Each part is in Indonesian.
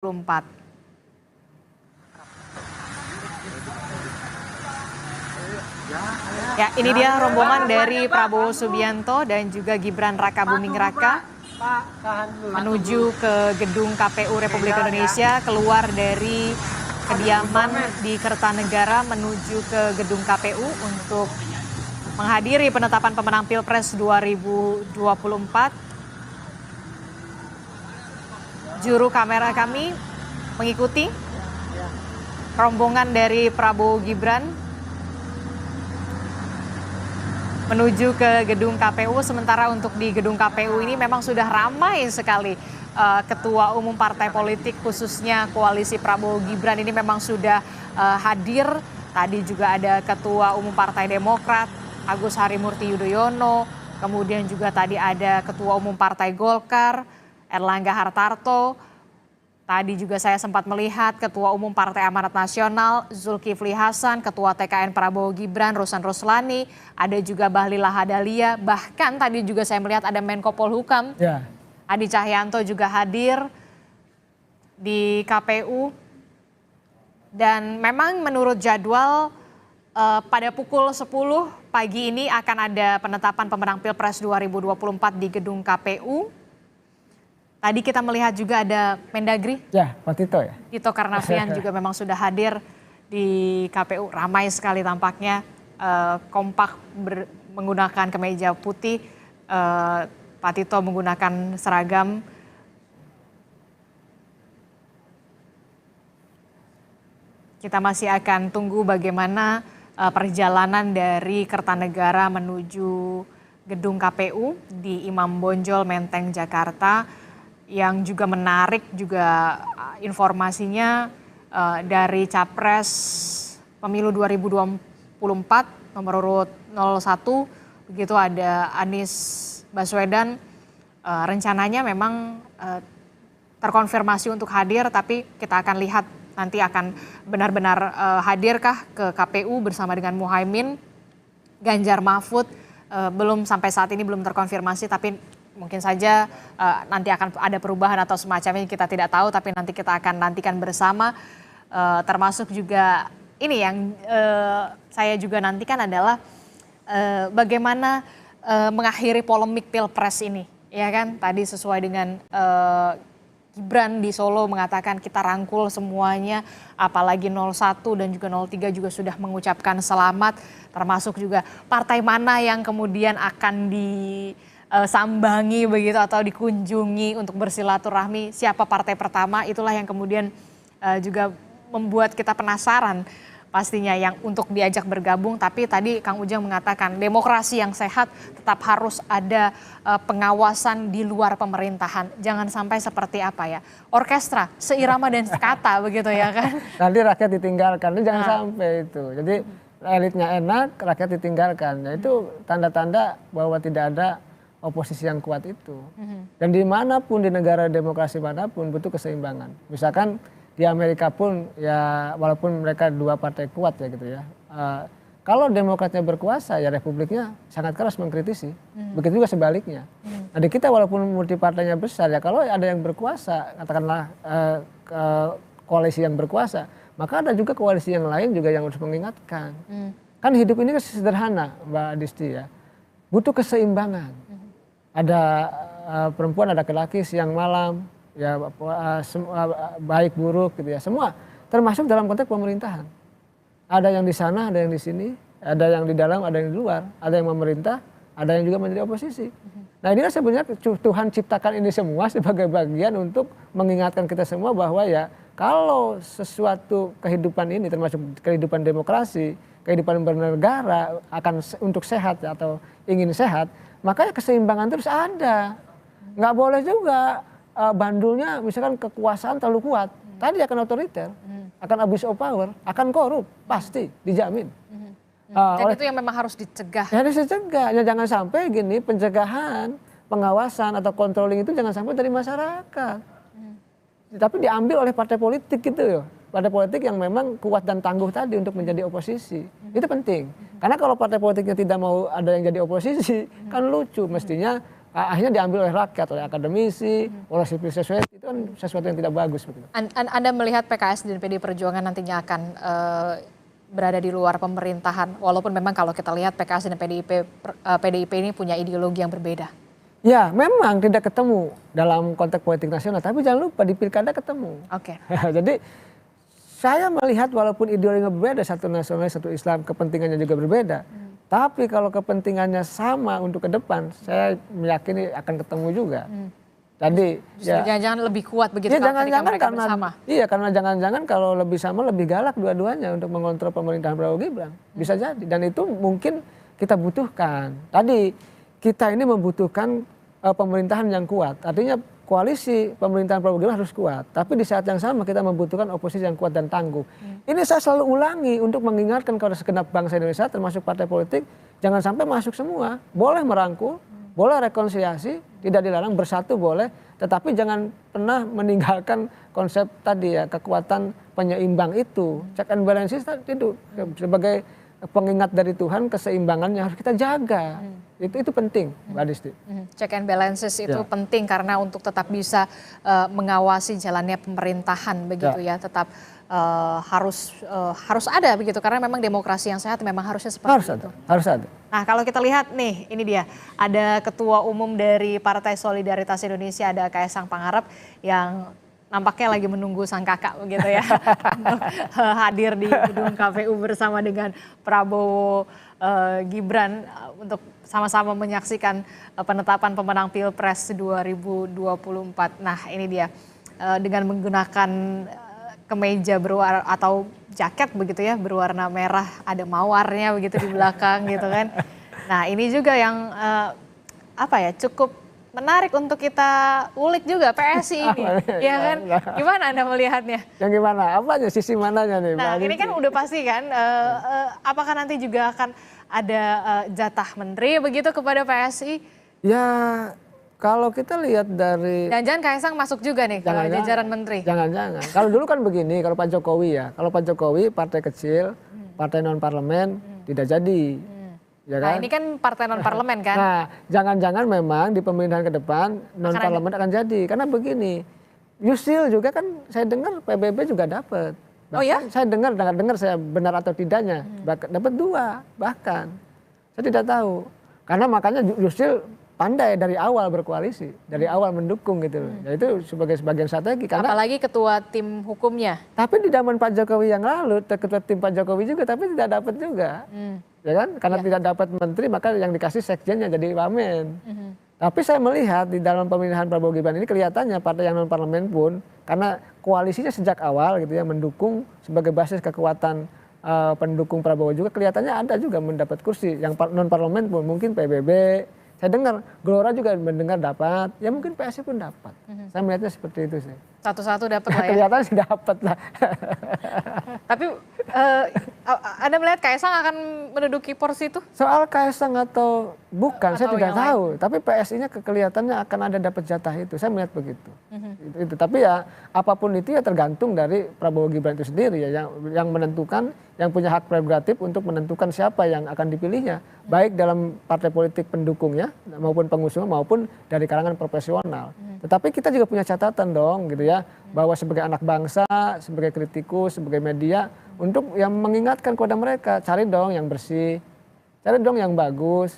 2024. Ya, ini dia rombongan dari Prabowo Subianto dan juga Gibran Rakabuming Raka menuju ke gedung KPU Republik Indonesia, keluar dari kediaman di Kertanegara menuju ke gedung KPU untuk menghadiri penetapan pemenang Pilpres 2024. Juru kamera kami mengikuti rombongan dari Prabowo Gibran menuju ke gedung KPU. Sementara untuk di gedung KPU ini memang sudah ramai sekali. Ketua umum partai politik khususnya koalisi Prabowo Gibran ini memang sudah hadir. Tadi juga ada Ketua Umum Partai Demokrat Agus Harimurti Yudhoyono, kemudian juga tadi ada Ketua Umum Partai Golkar Erlangga Hartarto. Tadi juga saya sempat melihat Ketua Umum Partai Amanat Nasional Zulkifli Hasan, Ketua TKN Prabowo Gibran Rosan Roslani, ada juga Bahlil Lahadalia, bahkan tadi juga saya melihat ada Menko Polhukam Hadi Cahyanto juga hadir di KPU. Dan memang menurut jadwal pada pukul 10 pagi ini akan ada penetapan pemenang Pilpres 2024 di gedung KPU. Tadi kita melihat juga ada Mendagri. Ya, Pak Tito ya. Tito Karnavian juga memang sudah hadir di KPU. Ramai sekali tampaknya, kompak menggunakan kemeja putih. Pak Tito menggunakan seragam. Kita masih akan tunggu bagaimana perjalanan dari Kertanegara menuju gedung KPU di Imam Bonjol, Menteng, Jakarta. Yang juga menarik juga informasinya dari Capres Pemilu 2024 nomor urut 01, begitu ada Anies Baswedan. Rencananya memang terkonfirmasi untuk hadir, tapi kita akan lihat nanti akan benar-benar hadirkah ke KPU bersama dengan Muhaimin. Ganjar Mahfud belum sampai saat ini belum terkonfirmasi, tapi mungkin saja nanti akan ada perubahan atau semacamnya, kita tidak tahu, tapi nanti kita akan nantikan bersama. Termasuk juga ini yang saya juga nantikan adalah bagaimana mengakhiri polemik Pilpres ini, ya kan? Tadi sesuai dengan Gibran di Solo mengatakan kita rangkul semuanya, apalagi 01 dan juga 03 juga sudah mengucapkan selamat, termasuk juga partai mana yang kemudian akan disambangi begitu atau dikunjungi untuk bersilaturahmi, siapa partai pertama, itulah yang kemudian juga membuat kita penasaran pastinya yang untuk diajak bergabung. Tapi tadi Kang Ujang mengatakan demokrasi yang sehat tetap harus ada pengawasan di luar pemerintahan. Jangan sampai seperti apa ya, orkestra seirama dan sekata begitu ya kan. Nanti rakyat ditinggalkan, itu jangan sampai itu. Jadi elitnya enak, rakyat ditinggalkan. Nah, itu tanda-tanda bahwa tidak ada oposisi yang kuat itu. Dan dimanapun di negara demokrasi manapun butuh keseimbangan. Misalkan di Amerika pun ya walaupun mereka dua partai kuat ya gitu ya. Kalau Demokratnya berkuasa ya Republiknya sangat keras mengkritisi. Begitu juga sebaliknya. Nah di kita walaupun multi partainya besar ya, kalau ada yang berkuasa, katakanlah koalisi yang berkuasa, maka ada juga koalisi yang lain juga yang harus mengingatkan. Kan hidup ini kan sederhana Mbak Adisti ya. Butuh keseimbangan. Ada perempuan, ada laki-laki, siang malam, ya baik buruk gitu ya, semua termasuk dalam konteks pemerintahan. Ada yang di sana, ada yang di sini, ada yang di dalam, ada yang di luar, ada yang memerintah, ada yang juga menjadi oposisi. Nah inilah sebenarnya Tuhan ciptakan ini semua sebagai bagian untuk mengingatkan kita semua bahwa ya kalau sesuatu kehidupan ini termasuk kehidupan demokrasi, kehidupan bernegara akan untuk sehat atau ingin sehat, makanya keseimbangan terus ada. Nggak boleh juga bandulnya misalkan kekuasaan terlalu kuat, tadi akan otoriter, akan abuse of power, akan korup, pasti dijamin. Dan itu yang memang harus dicegah. Ya harus dicegah, ya jangan sampai gini, pencegahan, pengawasan atau controlling itu jangan sampai dari masyarakat. Tapi diambil oleh partai politik gitu ya. Partai politik yang memang kuat dan tangguh tadi untuk menjadi oposisi. Itu penting. Karena kalau partai politiknya tidak mau ada yang jadi oposisi, kan lucu. Mestinya akhirnya diambil oleh rakyat, oleh akademisi, oleh civil society. Itu kan sesuatu yang tidak bagus begitu. Anda melihat PKS dan PDI Perjuangan nantinya akan berada di luar pemerintahan, walaupun memang kalau kita lihat PKS dan PDIP ini punya ideologi yang berbeda. Ya, memang tidak ketemu dalam konteks politik nasional, tapi jangan lupa di pilkada ketemu. Oke. Jadi saya melihat walaupun ideologinya berbeda, satu nasionalis, satu Islam, kepentingannya juga berbeda. Tapi kalau kepentingannya sama untuk ke depan, saya meyakini akan ketemu juga. Jadi ya jangan-jangan lebih kuat begitu jangan-jangan mereka karena bersama. Iya, karena jangan-jangan kalau lebih sama lebih galak dua-duanya untuk mengontrol pemerintahan Prabowo Gibran. Bisa jadi, dan itu mungkin kita butuhkan. Tadi kita ini membutuhkan pemerintahan yang kuat. Artinya koalisi pemerintahan Prabowo Gibran harus kuat. Tapi di saat yang sama kita membutuhkan oposisi yang kuat dan tangguh. Ini saya selalu ulangi untuk mengingatkan kepada segenap bangsa Indonesia termasuk partai politik, jangan sampai masuk semua. Boleh merangkul, boleh rekonsiliasi, tidak dilarang, bersatu boleh, tetapi jangan pernah meninggalkan konsep tadi ya, kekuatan penyeimbang itu. Check and balances itu sebagai pengingat dari Tuhan, keseimbangan yang harus kita jaga. Itu penting, Mbak Disti. Check and balances itu penting karena untuk tetap bisa mengawasi jalannya pemerintahan begitu ya, tetap harus ada begitu, karena memang demokrasi yang sehat memang harusnya seperti itu. Harus ada. Nah, kalau kita lihat nih, ini dia ada Ketua Umum dari Partai Solidaritas Indonesia, ada Kaisang Pangarep yang nampaknya lagi menunggu sang kakak begitu ya untuk hadir di gedung KPU bersama dengan Prabowo Gibran untuk sama-sama menyaksikan penetapan pemenang Pilpres 2024. Nah, ini dia dengan menggunakan kemeja berwarna atau jaket begitu ya berwarna merah, ada mawarnya begitu di belakang gitu kan. Nah, ini juga yang cukup menarik untuk kita ulik juga PSI ini, ya kan? Gimana Anda melihatnya? Yang gimana? Apanya? Sisi mananya nih? Nah, ini kan udah pasti kan, apakah nanti juga akan ada jatah menteri begitu kepada PSI? Ya, kalau kita lihat dari... Jangan-jangan Kaisang masuk juga nih ke jajaran menteri? Jangan-jangan. Kalau dulu kan begini, kalau Pak Jokowi ya, kalau Pak Jokowi partai kecil, partai non-parlemen, tidak jadi. Ya kan? Nah, ini kan partai non-parlemen kan? Nah, jangan-jangan memang di pemerintahan ke depan non-parlemen akan jadi. Karena begini, Yusril juga kan saya dengar PBB juga dapat. Oh ya? Saya dengar saya benar atau tidaknya, dapat 2 bahkan. Saya tidak tahu. Karena makanya Yusril pandai dari awal berkoalisi, dari awal mendukung gitu loh. Ya itu sebagai sebagian strategi. Karena, apalagi ketua tim hukumnya. Tapi di zaman Pak Jokowi yang lalu, ketua tim Pak Jokowi juga, tapi tidak dapat juga. Ya kan? Karena tidak dapat menteri, maka yang dikasih sekjennya jadi wamen. Tapi saya melihat di dalam pemilihan Prabowo Gibran ini kelihatannya partai yang non-parlemen pun, karena koalisinya sejak awal gitu ya, mendukung sebagai basis kekuatan pendukung Prabowo juga, kelihatannya ada juga mendapat kursi. Yang non-parlemen pun mungkin PBB, saya dengar Gelora juga mendengar dapat, ya mungkin PSI pun dapat. Saya melihatnya seperti itu sih. Satu-satu dapat lah ya. Kelihatan sih dapat lah. Tapi Anda melihat Kaisang akan menduduki porsi itu? Soal Kaisang atau bukan, saya tidak tahu. Tapi PSI-nya kelihatannya akan ada dapat jatah itu. Saya melihat begitu. Itu. Tapi ya apapun itu ya tergantung dari Prabowo Gibran itu sendiri ya, yang menentukan, yang punya hak prerogatif untuk menentukan siapa yang akan dipilihnya, baik dalam partai politik pendukungnya maupun pengusung maupun dari kalangan profesional. Tetapi kita juga punya catatan dong gitu ya, bahwa sebagai anak bangsa, sebagai kritikus, sebagai media, untuk yang mengingatkan kepada mereka, cari dong yang bersih, cari dong yang bagus,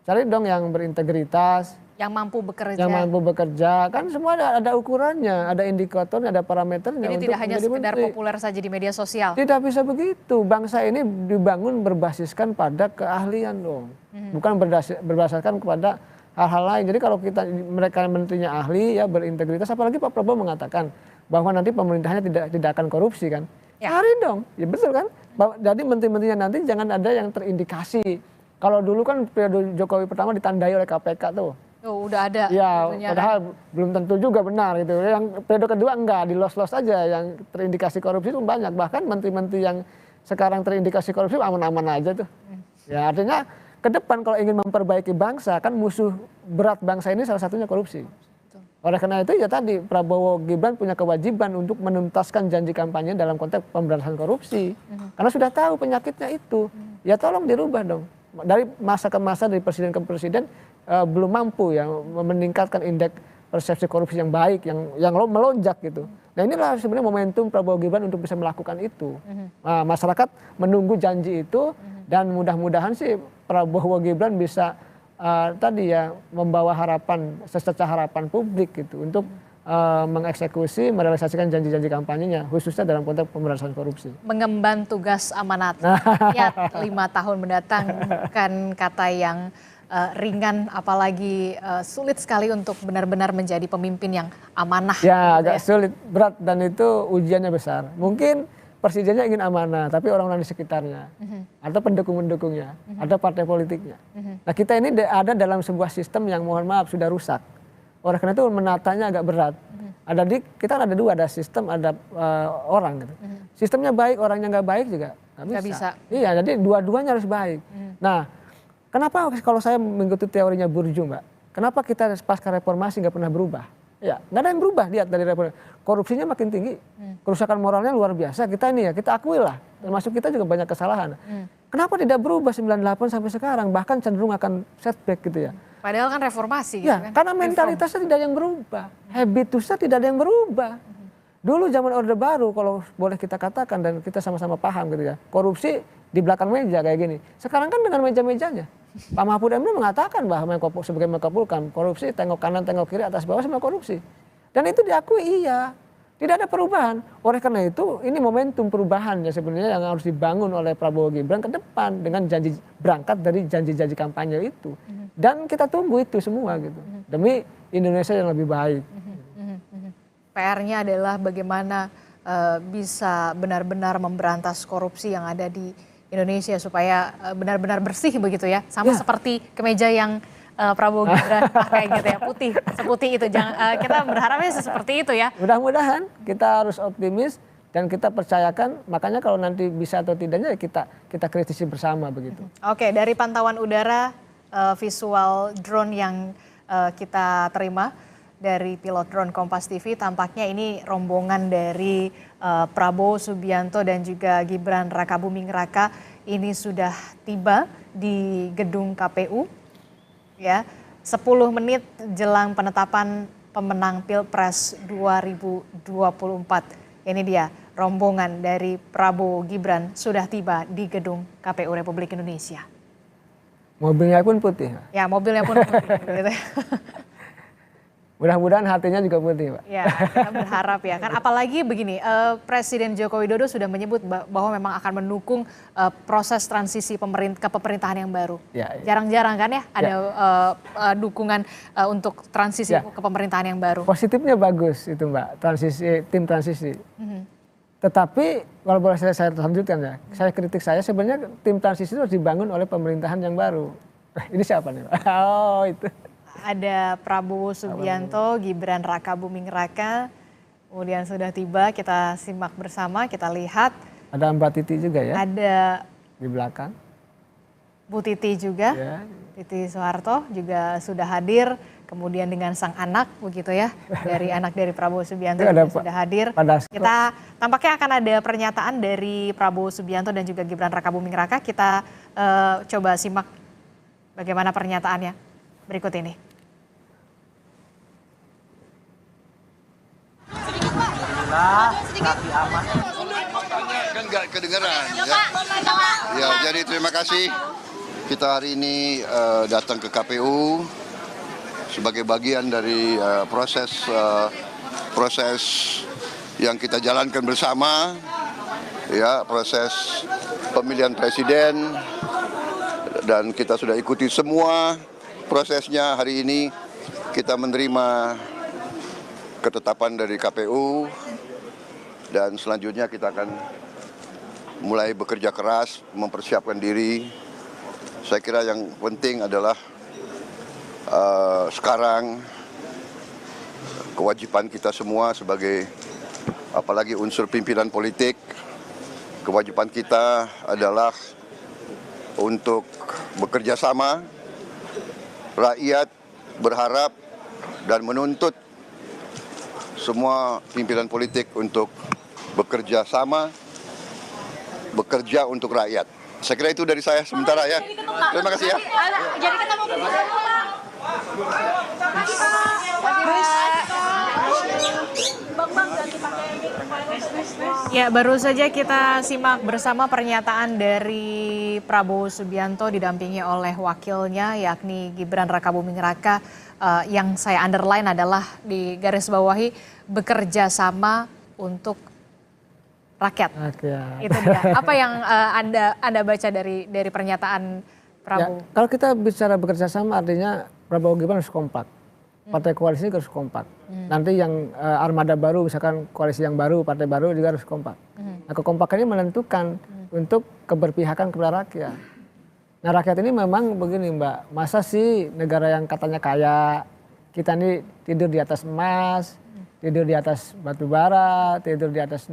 cari dong yang berintegritas, yang mampu bekerja. Yang mampu bekerja, kan semua ada ukurannya, ada indikatornya, ada parameternya. Jadi tidak hanya sekedar populer saja di media sosial. Tidak bisa begitu. Bangsa ini dibangun berbasiskan pada keahlian dong, bukan berdasarkan kepada hal-hal lain. Jadi kalau mereka menterinya ahli ya, berintegritas, apalagi Pak Prabowo mengatakan bahwa nanti pemerintahnya tidak akan korupsi kan. Ya. Cari dong, ya betul kan. Jadi menteri-menterinya nanti jangan ada yang terindikasi. Kalau dulu kan periode Jokowi pertama ditandai oleh KPK tuh. Oh, udah ada. Ya, padahal belum tentu juga benar gitu. Yang periode kedua enggak, di los-los aja yang terindikasi korupsi itu banyak. Bahkan menteri-menteri yang sekarang terindikasi korupsi aman-aman aja tuh. Ya, artinya ke depan kalau ingin memperbaiki bangsa, kan musuh berat bangsa ini salah satunya korupsi. Oleh karena itu ya tadi Prabowo Gibran punya kewajiban untuk menuntaskan janji kampanye dalam konteks pemberantasan korupsi. Karena sudah tahu penyakitnya itu. Ya tolong dirubah dong. Dari masa ke masa, dari presiden ke presiden belum mampu ya meningkatkan indeks persepsi korupsi yang baik, yang melonjak gitu. Nah inilah sebenarnya momentum Prabowo Gibran untuk bisa melakukan itu. Nah, masyarakat menunggu janji itu dan mudah-mudahan sih Prabowo Gibran bisa tadi ya membawa harapan, secerca harapan publik gitu untuk mengeksekusi, merealisasikan janji-janji kampanyenya, khususnya dalam konteks pemberantasan korupsi. Mengemban tugas amanat rakyat 5 tahun mendatang bukan kata yang ringan, apalagi sulit sekali untuk benar-benar menjadi pemimpin yang amanah. Ya gitu agak sulit, berat dan itu ujiannya besar. Mungkin presidennya ingin amanah, tapi orang-orang di sekitarnya, atau pendukung-pendukungnya, ada partai politiknya. Nah kita ini ada dalam sebuah sistem yang mohon maaf sudah rusak. Oleh karena itu menatanya agak berat. Kita ada dua, ada sistem, ada orang gitu. Sistemnya baik, orangnya nggak baik juga nggak bisa. Iya, jadi dua-duanya harus baik. Nah, kenapa kalau saya mengikuti teorinya Bourdieu, Mbak? Kenapa kita pasca reformasi nggak pernah berubah? Ya, nggak ada yang berubah, lihat dari reformasi. Korupsinya makin tinggi, kerusakan moralnya luar biasa. Kita ini ya, kita akui lah. Termasuk kita juga banyak kesalahan. Kenapa tidak berubah 98 sampai sekarang? Bahkan cenderung akan setback gitu ya. Padahal kan reformasi gitu ya, kan. Karena mentalitasnya tidak ada yang berubah. Habitusnya tidak ada yang berubah. Dulu zaman Orde Baru kalau boleh kita katakan dan kita sama-sama paham gitu ya. Korupsi di belakang meja kayak gini. Sekarang kan dengan meja-mejanya. Pak Mahfud MD mengatakan bahwa sebagai Menko Polhukam, korupsi tengok kanan tengok kiri atas bawah semua korupsi. Dan itu diakui iya. Tidak ada perubahan. Oleh karena itu ini momentum perubahan ya sebenarnya yang harus dibangun oleh Prabowo Gibran ke depan dengan janji berangkat dari janji-janji kampanye itu. Dan kita tunggu itu semua gitu. Demi Indonesia yang lebih baik. PR-nya adalah bagaimana bisa benar-benar memberantas korupsi yang ada di Indonesia supaya benar-benar bersih begitu ya. Sama seperti kemeja yang Prabowo Gibran pakai gitu ya, putih, seputih itu. Kita berharapnya seperti itu ya. Mudah-mudahan kita harus optimis dan kita percayakan, makanya kalau nanti bisa atau tidaknya kita kritisi bersama begitu. Oke, dari pantauan udara visual drone yang kita terima dari pilot drone Kompas TV, tampaknya ini rombongan dari Prabowo Subianto dan juga Gibran Rakabuming Raka ini sudah tiba di gedung KPU. Ya, 10 menit jelang penetapan pemenang Pilpres 2024. Ini dia rombongan dari Prabowo Gibran sudah tiba di gedung KPU Republik Indonesia. Mobilnya pun putih. Ya, mobilnya pun putih. Gitu. Mudah-mudahan hatinya juga putih, Pak. Ya, kita berharap ya kan. Apalagi begini, Presiden Joko Widodo sudah menyebut bahwa memang akan mendukung proses transisi kepemerintahan yang baru. Jarang-jarang kan ya ada dukungan untuk transisi kepemerintahan yang baru. Positifnya bagus itu, Mbak, tim transisi. Tetapi kalau boleh saya lanjutkan ya, kritik saya sebenarnya tim transisi itu harus dibangun oleh pemerintahan yang baru. Ini siapa nih, Pak? Oh itu. Ada Prabowo Subianto, Gibran Rakabuming Raka, kemudian sudah tiba, kita simak bersama, kita lihat. Ada Mbak Titi juga ya? Ada di belakang. Bu Titi juga, Titi Soeharto juga sudah hadir, kemudian dengan sang anak begitu ya, anak dari Prabowo Subianto juga sudah hadir. Kita tampaknya akan ada pernyataan dari Prabowo Subianto dan juga Gibran Rakabuming Raka, kita coba simak bagaimana pernyataannya berikut ini. Tapi aman. Kan nggak kedengeran ya. Jadi terima kasih kita hari ini datang ke KPU sebagai bagian dari proses yang kita jalankan bersama ya, proses pemilihan presiden, dan kita sudah ikuti semua prosesnya. Hari ini kita menerima ketetapan dari KPU dan selanjutnya kita akan mulai bekerja keras mempersiapkan diri. Saya kira yang penting adalah sekarang kewajiban kita semua sebagai apalagi unsur pimpinan politik, kewajiban kita adalah untuk bekerja sama. Rakyat berharap dan menuntut semua pimpinan politik untuk bekerja sama, bekerja untuk rakyat. Saya kira itu dari saya sementara ya. Terima kasih ya. Jadi kita mau Ya, baru saja kita simak bersama pernyataan dari Prabowo Subianto didampingi oleh wakilnya yakni Gibran Rakabuming Raka, yang saya underline adalah di garis bawahi bekerja sama untuk rakyat. Itu dia. Apa yang Anda baca dari pernyataan Prabowo? Ya, kalau kita bicara bekerja sama artinya Prabowo Gibran harus kompak. Partai koalisi harus kompak. Nanti yang armada baru, misalkan koalisi yang baru, partai baru juga harus kompak. Nah, kekompakan ini menentukan untuk keberpihakan kepada rakyat. Nah, rakyat ini memang begini Mbak, masa sih negara yang katanya kaya, kita ini tidur di atas emas, tidur di atas batu bara, tidur di atas